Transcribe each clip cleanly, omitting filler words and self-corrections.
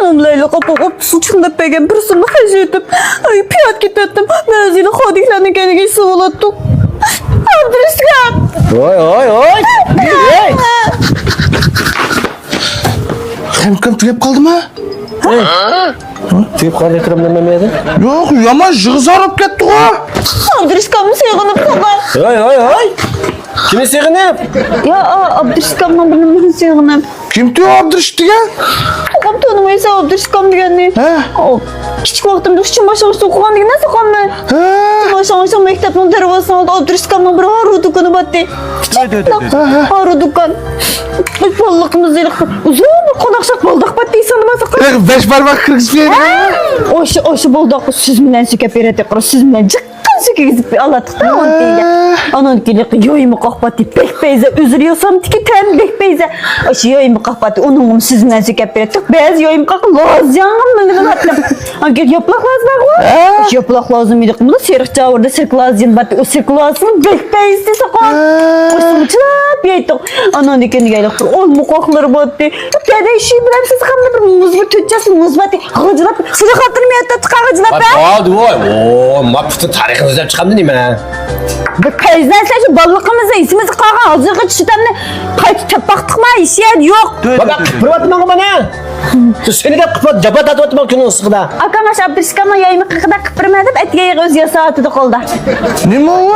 Anamlayla kapağıp suçunda pegen bir sınıf kaçırdım. Ay piyat gittim. Ben zili kodiklerini kendine sıvılattım. Abdülüskam. Oy. Kim tüyep kaldı mı? Tüyüp kaldı ekranımdan memeydi. Yok yaman jığızar olup kettik o. Abdülüskam'ı sığınıp kaba. Oy. Kimi sığınıp? Ya Abdülüskam'dan benim sığınıp. Kim tüyü Abdülüş diyen? Babam tanımaysa Abdülüskam diyenni. He? Küçük vaktimde üçün başlangıçta okugan diye nasıl okugan ben? He? Başlangıçta mektepten dervasını aldı. Abdülüskam'dan bir haru dükkanı battı. Haru dükkan. Biz ballıkımız değil. Uzun bir konakşak baldak battı sanırım. Beş parmak kırık bir Oşu baldak siz bilen sükep eretek. Siz bilen cıkkan sükep alatıkta onu diye. Onun gibi yoyumu kahpatı pek beyze. Üzülüyorsam tiki tem pek beyze. Oşu yoyumu kahpatı onun siz bilen sükep eretek. Beyaz yoyumu kahpatı lazım. Mıngıdan hatlam. Anker yaplak lazım bak o. Oşu yaplak lazım idik. Bunu sirk çağırdı sirk lazım battı. O sirk lazım pek beyze sakon. Oşu çılap yaytık. Onun dikini gaylık. Olmu kokları battı. Kede işi bilem siz kamda bir muz bir tütçesi muz battı. Ağacılap. Sizi hatırlamıyor da tık ağacılap ben. Hadi oy. Ma pıtı tarihini izlep çıkandı değil mi? Bir peyzden sen şu ballıkımızı isimizi kağa hazırgı çıtamını kayıt tepaktık mı işe yok. Bak kıpırvatma mı bana? Seni de kıpırt caba da tutma günün ısıkda. Akamaş Abdülşkam'la yayımı kıkıda kıpırmadım etiye öz yasağı kolda. Ne mi o?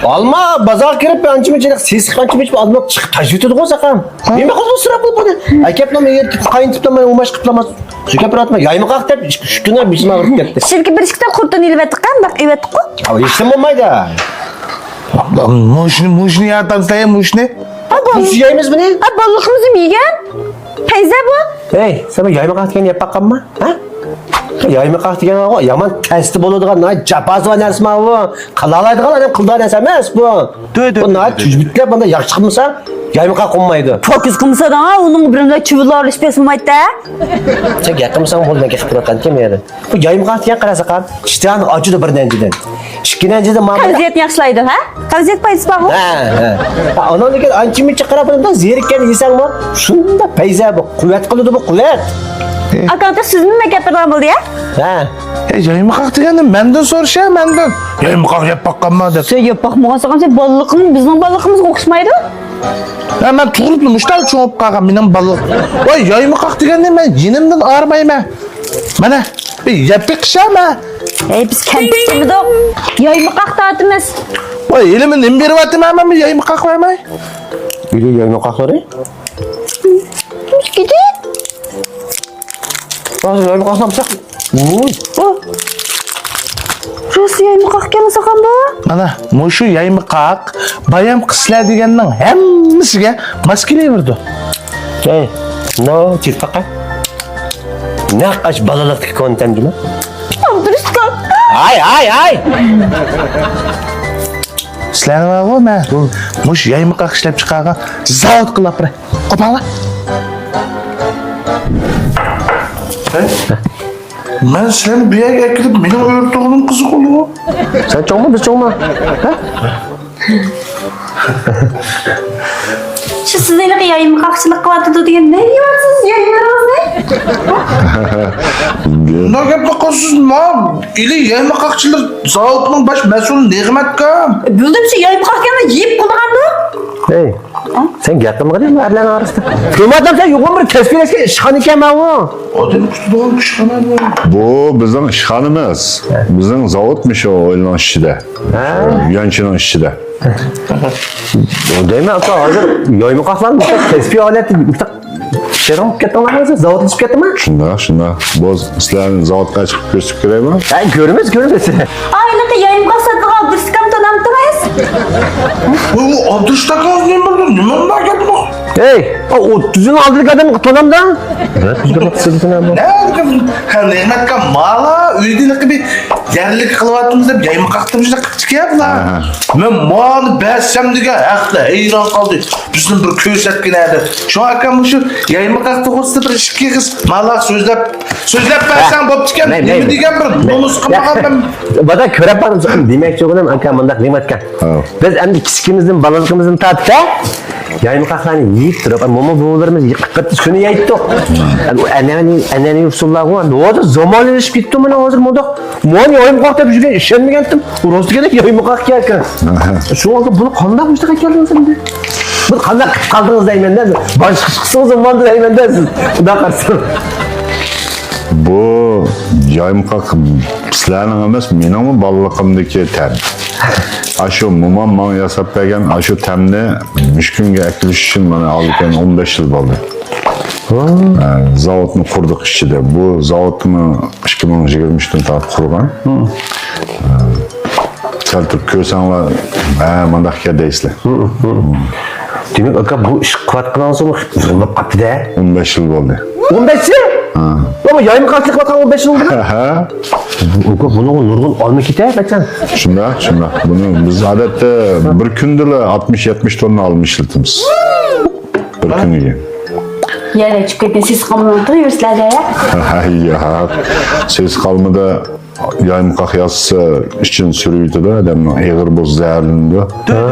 Alma bazar kirip ben açım içine ses kançım içip almak çık tacvit edin o sakın. Benim kızım sıra bul bunu. Aykeplama yer kayın tiplemene umaş kıplamaz. Şükür atma yayımı kalk deyip şu günler bizim ağrıp gitti. Şirki bir işkten kurtun ilvet tıkan bak evet ku. Ama işim olmaydı. Muşni ya tanıtaya muşni. Bu yayımız mı ne? Ballıkımızı mı yiyen? Teyze bu. Hey, sen yayımı kalk diyen yap bakalım mı? Ha? Yayımı kalk diyen o yaman testi boluduğun ne capazı var neresi bu? Kalalaydı kalan kıldan esemez bu. Bu ne tüzbütle bana yakışıkmısa yayımı kalk olmaydı. Fokus kımsa da ha onun birinde çuvallar işpes mi ayda? Sen yakımsan bol ne geçip duratan kim yani? Bu yayımı kalk diyen karasa kan. İşte acı da bir nenciden. İkinciden mamada. Kavziyet yaşlaydı ha? Kavziyet payısı bak o. Ha. Ondan da ançımı çıkarapından zerikken insan mı? Şunda peyze bu. Kuvvet kılıdı bu kuvvet. Akanta siz mi mekeplerden buldu ya? Ha. Yayımı kalk diyenim benden sor şey benden. Yayımı kalk yap bakalım hadi. Sen yap bakmağa sakın sen ballıkımız bizim ballıkımız kokuşmaydı. Ben tuğruplu muştal çoğup kalkan benim balık. Vay yayımı kalk diyenim ben yenimden ağırmayım ha. Bana bir yapık şey mi? Biz kendi gibi de yayımı kalk dağıtımız. Vay elimin imbiri vatım hemen mi yayımı kalk vermey? Yürü yayımı kalkları. Gidin. Bazı yayımı kalksamışsak. Uy. Şurası yayımı kalk gene sakın bu. Mana muşu yayımı kalk bayam kısla deganning hammasiga maskele verdi. Hey. No, çirpaka. Ne kaç balalık konten mi? Abdülüskam. Ay. Sizlarni var go men. Mush yayımı kalk ishlab chiqargan zavod qilib bira. Qopala. Ben sen bir yere kirib mening o'rtog'im qiziq oluyor. Sen çok mu biz çok mu? Şu sizlerle yayımı kalkçılık kıvatıdı diye ne diyorsunuz yayınlarımız ne? Ne gap qilsiz ma? Ili yayımı kalkçılar zavodning baş mas'uli Nig'matkam. Bildim şu yayımı kalkyanı yiyip kullandı. Hey. Sen yakın mı kadar erlen arasında? Kıymadım sen yoğun bir tesbihleşke işhan iken ben o. Odam kutudan kuşkanar mı? Bu bizning ishxonamiz. Bizning zavodmish o o'ylan ichida. Yanchining ichida. O değil mi? Ata hazır yayımı kalksan tesbih aleti Şeron kettanlarınızı zavod içip ketdi mi? Shunda. Boz sizlarni zavodga chiqib ko'rsatib kerakmi? Ha görmez. Ailede yayımı kalksadık Abdülüskam tanımtınız. Bu Abdüştakaz ne bildi? Ne gap bu? Hey, o tüzün aldırık adam tonam da. Evet, tüzün aldırık adam. Ne yapıyorsun? Ha Nig'matkam mala uydilik bir yerlik qılıvatımız deb yayımı kalktığımızda çıkıyaplar. Men malı bəssem degan haqda hayron qoldi. Bizning bir ko'rsatgan edi. Şu akam şu yayımı kalktı qo'sida bir ikki qiz mala so'zlab So'zlab bersan bo'pti-kan. Nima degan bir bonus qilmagandim. Bana körep var mısın? Demek çok önemli. Anka mındak neyim etken. Biz endi kichikimizdan, balaligimizdan tatib yaymakoqlarni yeyib turib, momo buvalarimiz yiqib shuni yeydik. Anani usullar bor. Hozir zamonlashib ketdi mana hozir mo'doq. Men yaymakoq deb yurgan ishonmagandim. Rostiga yaymakoq ekan. Shu oldi buni qanday qilishdi ekansiz endi? Bir qanday qilib qaldingiz deymanda, bosh chiqsangiz zamonda deymanda siz. Xudo qarsin. Bu yaymakoq sizlarning emas, mening bolaligimdagi tam. Aşu mumam bana yasap bergen aşu temni müşkünge ekiliş için bana alırken 15 yıl oldu. Zavodni kurduk işçide. Bu zavodni 2023'ten taraf kurgan. Keltip kösenler mandak yerdeysizler. Demek aka bu iş kuvvet kılan sonra fırlıp kaptı da. 15 yıl oldu. 15 yıl? Ama yaymakoqlik vatan 15 yıl oldu. Ha. Aka bunu nurgun alma kete baksan. Şunda. Bunu biz adette bir kündüle 60-70 tonna almışız. Bir günlüğü. Yana chiqib ketdi, siz qamdan turibsizlar ya. Ya, siz kalmada yaymakoq yazısı için sürüydü de adamın eğer bu zehirlindi.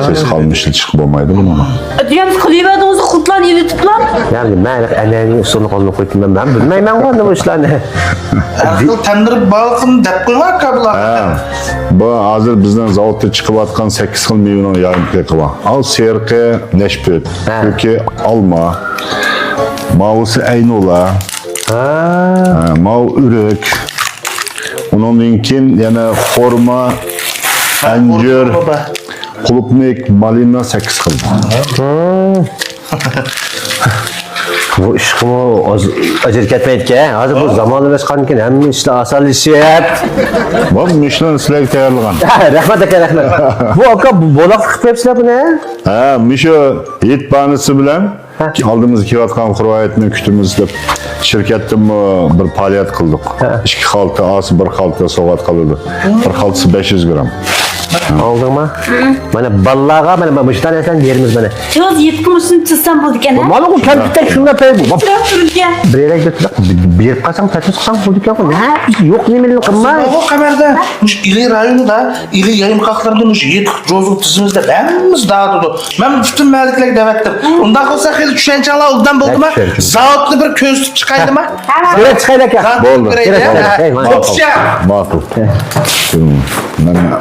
Siz kalmışlı çıkıp olmaydı bunu. Diyamiz qilyapti qurtlar yutiblar. Yani ben annenin usulunu kolunu koydum ben bilmeyim bu işlerini. Akıl tandirib balıqını deb qo'yma kablar. Bu hazır bizden zavodda çıkıp atkan 8 xil meyvenin yaymakoqi var. Al serqi, neşpet, köki, alma, mavisi aynola, mav ürek. Onun keyin yana forma, anjir, qulupnik, malina 8 xil. Bu işimi acil ketmeydik ha. Hazır bu zamanlaşkanken hem işte asallaşıp. Bu Michelin sizlarga tayyorlagan. Rahmat aka rahmat. Bu aka bu bolaq qilib hepsizlar buni. Ha, Misho yet banisi bilan aldığımız kelayotgan quruvayetni kutimiz deb şirkatdan bir faoliyat qildik. 2 xalta as, 1 xalta so'g'at qildi. Bir xaltasi 500 gram. Aldın mı? Mana ballağa mana bu işten esen yerimiz bana. Yo'q, 7 kuruşni chizsam bo'ldi ekan. Mana bu kampütte şunda pey bu. Turibgan. Bir yere götürüp bir qasam taşız qasam bo'ldi ekan. Ne? Yo'q nemelik qilma. Bu xabarda mush ili rayonida ili yaymakoqlardan mush 7 jo'zuq tizimizda hammamiz da'dudu. Men butun maliklarga da'vatdim. Unda qilsa xil tushunchalar undan bo'ldimi? Zavodni bir ko'z tutib chiqaydimi? Şöyle çıkaydı aka. Bo'ldi. Bo'pcha. Ma'qul. Mana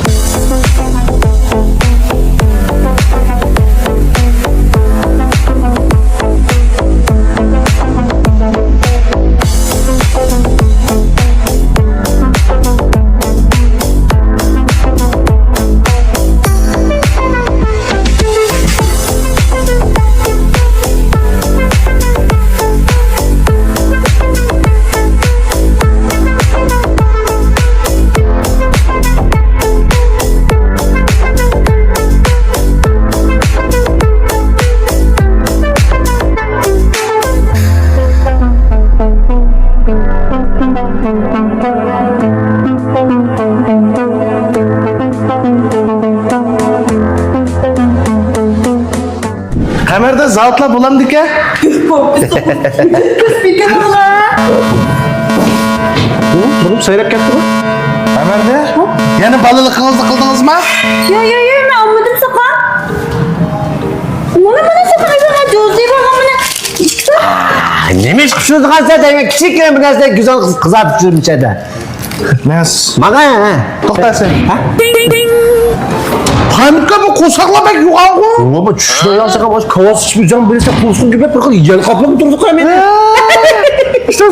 Xabarda zavodlar bo'lamdi-ku? Speaker ola. Bunu sayrap ketdi mi? Xabarda? Yana balaliqingizni qildingizmi? Yo, men olmadim soqa. Mana soqa aytgan jo'zli bo'lgan mana. Nemiş pişirdiğin sen demek küçükken bir nasıl güzel kızartıp pişirdim içeride. Mas. Bana ha. To'xta sen. Qanqa bu qo'saqlamak yo'q-ku? Ama çüşüne yazsak ama kavas içmeyeceğim birisi pulsun gibi bir kıl yel kaplı mı durduk hemen? İşte